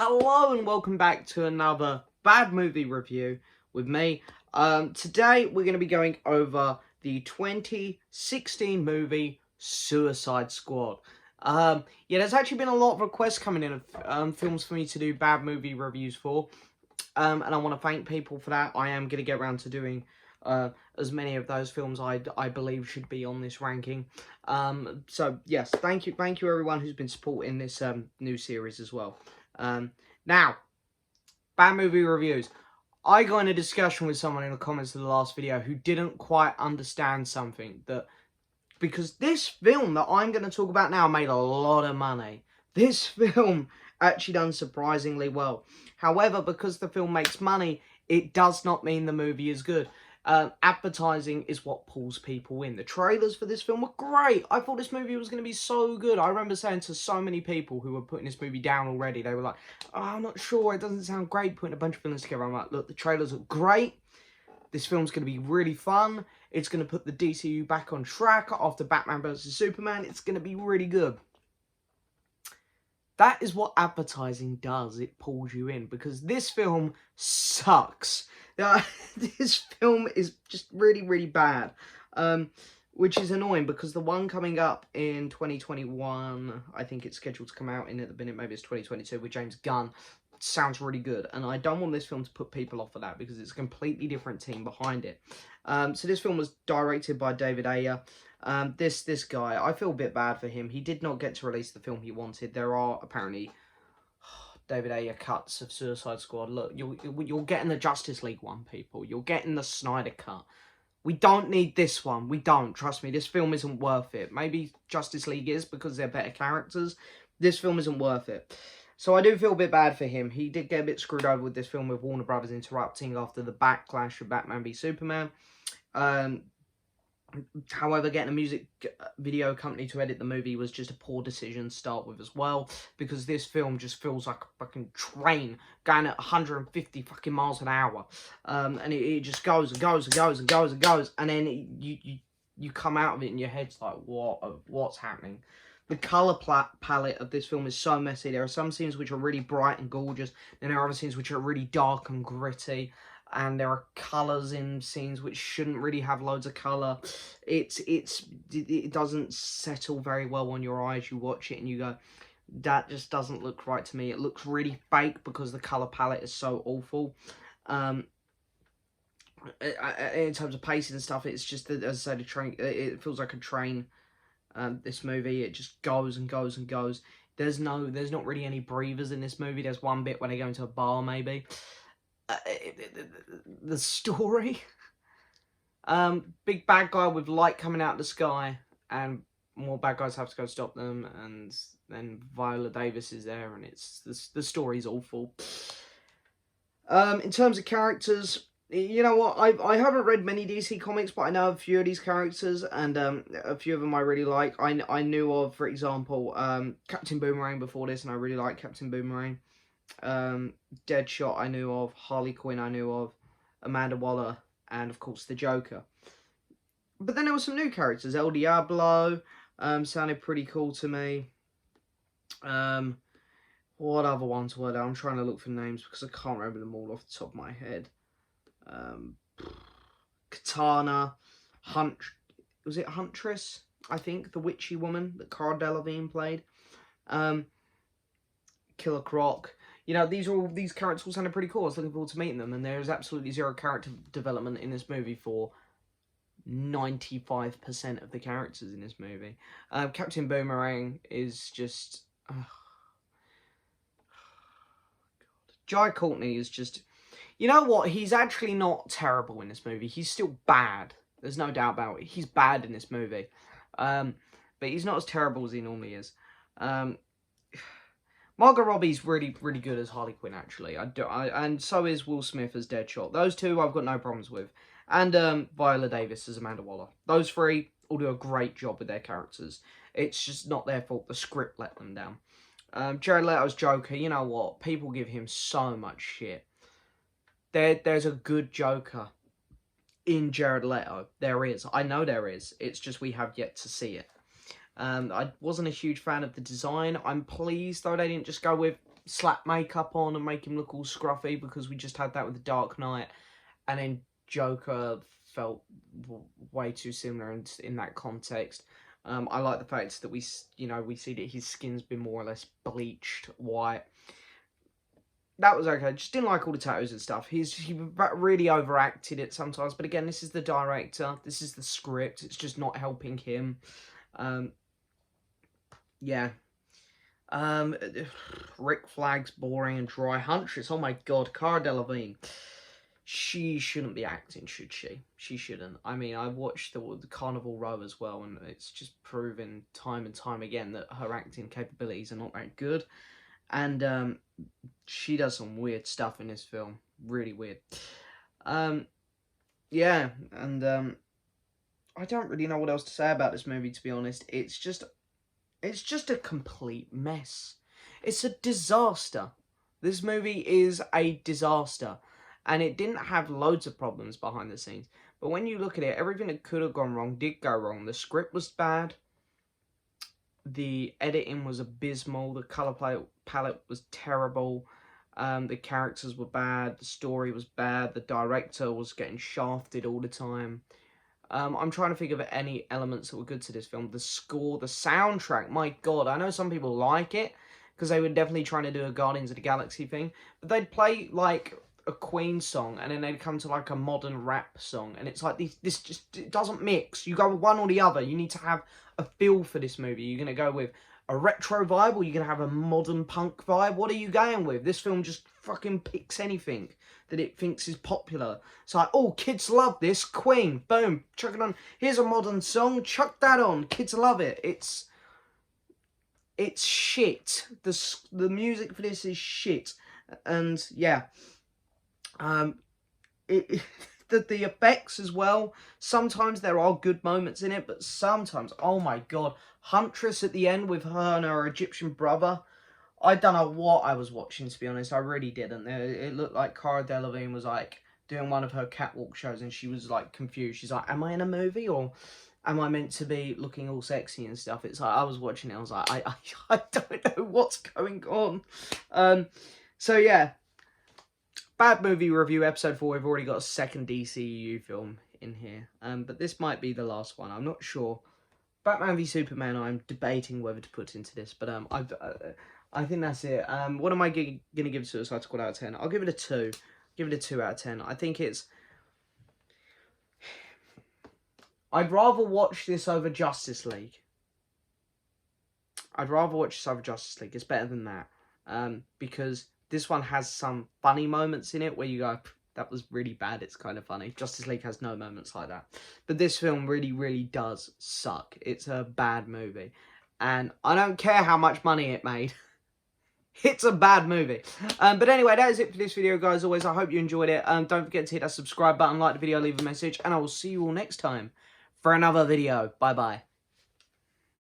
Hello and welcome back to another bad movie review with me. Today we're going to be going over the 2016 movie Suicide Squad. There's actually been a lot of requests coming in of films for me to do bad movie reviews for. And I want to thank people for that. I am going to get around to doing as many of those films I believe should be on this ranking. So yes, thank you everyone who's been supporting this new series as well. Now, bad movie reviews. I got in a discussion with someone in the comments of the last video who didn't quite understand something, because this film that I'm going to talk about now made a lot of money. This film actually done surprisingly well. However, because the film makes money, it does not mean the movie is good. Advertising is what pulls people in. The trailers for this film were great. I thought this movie was going to be so good. I remember saying to so many people who were putting this movie down already, they were like, oh, I'm not sure, it doesn't sound great putting a bunch of films together. I'm like, look, the trailers are great. This film's going to be really fun. It's going to put the DCU back on track after Batman vs. Superman. It's going to be really good. That is what advertising does. It pulls you in, because this film sucks. This film is just really, really bad. Which is annoying, because the one coming up in 2021, I think it's scheduled to come out in at the minute, maybe it's 2022, with James Gunn, sounds really good. And I don't want this film to put people off of that, because it's a completely different team behind it. So this film was directed by David Ayer. This guy, I feel a bit bad for him. He did not get to release the film he wanted. There are apparently David Ayer cuts of Suicide Squad. Look, you're getting the Justice League one, people. You're getting the Snyder cut. We don't need this one. We don't. Trust me, this film isn't worth it. Maybe Justice League is, because they're better characters. This film isn't worth it. So I do feel a bit bad for him. He did get a bit screwed over with this film, with Warner Brothers interrupting after the backlash of Batman v Superman. However, getting a music video company to edit the movie was just a poor decision to start with as well, because this film just feels like a fucking train going at 150 fucking miles an hour. And it just goes and goes and goes and goes and goes, and then you come out of it and your head's like, what's happening? The colour palette of this film is so messy. There are some scenes which are really bright and gorgeous, and there are other scenes which are really dark and gritty. And there are colours in scenes which shouldn't really have loads of colour. It doesn't settle very well on your eyes. You watch it and you go, that just doesn't look right to me. It looks really fake because the colour palette is so awful. In terms of pacing and stuff, it's just that, as I said, it feels like a train. This movie, it just goes and goes and goes. There's not really any breathers in this movie. There's one bit when they go into a bar, maybe. The story, big bad guy with light coming out of the sky, and more bad guys have to go stop them, and then Viola Davis is there, and the story's awful. In terms of characters, you know what, I haven't read many DC comics, but I know a few of these characters, and a few of them I really like. I knew of, for example, Captain Boomerang before this, and I really like Captain Boomerang. Deadshot I knew of, Harley Quinn I knew of, Amanda Waller, and of course the Joker. But then there were some new characters. El Diablo sounded pretty cool to me. What other ones were there? I'm trying to look for names because I can't remember them all off the top of my head. Katana, was it Huntress? I think, the witchy woman that Cara Delevingne played. Killer Croc. You know, these characters all sounded pretty cool. I was looking forward to meeting them, and there is absolutely zero character development in this movie for 95% of the characters in this movie. Captain Boomerang is just... Jai Courtney is just... You know what? He's actually not terrible in this movie. He's still bad. There's no doubt about it. He's bad in this movie. But he's not as terrible as he normally is. Margot Robbie's really, really good as Harley Quinn, actually. And so is Will Smith as Deadshot. Those two I've got no problems with. And Viola Davis as Amanda Waller. Those three all do a great job with their characters. It's just not their fault. The script let them down. Jared Leto's Joker, you know what? People give him so much shit. There's a good Joker in Jared Leto. There is. I know there is. It's just we have yet to see it. I wasn't a huge fan of the design. I'm pleased, though, they didn't just go with slap makeup on and make him look all scruffy, because we just had that with The Dark Knight, and then Joker felt way too similar in that context. I like the fact that we see that his skin's been more or less bleached white. That was okay. Just didn't like all the tattoos and stuff. He really overacted it sometimes. But again, this is the director. This is the script. It's just not helping him. Yeah. Rick Flag's boring and dry. Huntress, oh my god, Cara Delevingne. She shouldn't be acting, should she? She shouldn't. I mean, I've watched the Carnival Row as well, and it's just proven time and time again that her acting capabilities are not that good. And she does some weird stuff in this film. Really weird. Yeah, and I don't really know what else to say about this movie, to be honest. It's just a complete mess. It's a disaster. This movie is a disaster. And it didn't have loads of problems behind the scenes. But when you look at it, everything that could have gone wrong did go wrong. The script was bad. The editing was abysmal. The colour palette was terrible. The characters were bad. The story was bad. The director was getting shafted all the time. I'm trying to think of any elements that were good to this film. The score, the soundtrack, my god. I know some people like it, because they were definitely trying to do a Guardians of the Galaxy thing. But they'd play, like, a Queen song, and then they'd come to, like, a modern rap song. And it's like, this just, it doesn't mix. You go with one or the other. You need to have a feel for this movie. You're going to go with a retro vibe, or you're going to have a modern punk vibe? What are you going with? This film just fucking picks anything that it thinks is popular. It's like, oh, kids love this. Queen. Boom. Chuck it on. Here's a modern song. Chuck that on. Kids love it. It's shit. The music for this is shit. And, yeah. The effects as well. Sometimes there are good moments in it, but sometimes, oh my god. Huntress at the end with her and her Egyptian brother. I don't know what I was watching, to be honest. I really didn't. It looked like Cara Delevingne was, like, doing one of her catwalk shows, and she was, like, confused. She's like, am I in a movie, or am I meant to be looking all sexy and stuff? It's like, I was watching it, I was like, I don't know what's going on. So, yeah. Bad movie review, episode 4. We've already got a second DCEU film in here. But this might be the last one. I'm not sure. Batman v Superman, I'm debating whether to put into this, but I think that's it. What am I going to give Suicide Squad out of 10? I'll give it a 2. Give it a 2 out of 10. I think it's... I'd rather watch this over Justice League. It's better than that. Because this one has some funny moments in it where you go, that was really bad, it's kind of funny. Justice League has no moments like that. But this film really, really does suck. It's a bad movie. And I don't care how much money it made. It's a bad movie. But anyway, that is it for this video, guys. As always, I hope you enjoyed it. Don't forget to hit that subscribe button, like the video, leave a message. And I will see you all next time for another video. Bye-bye.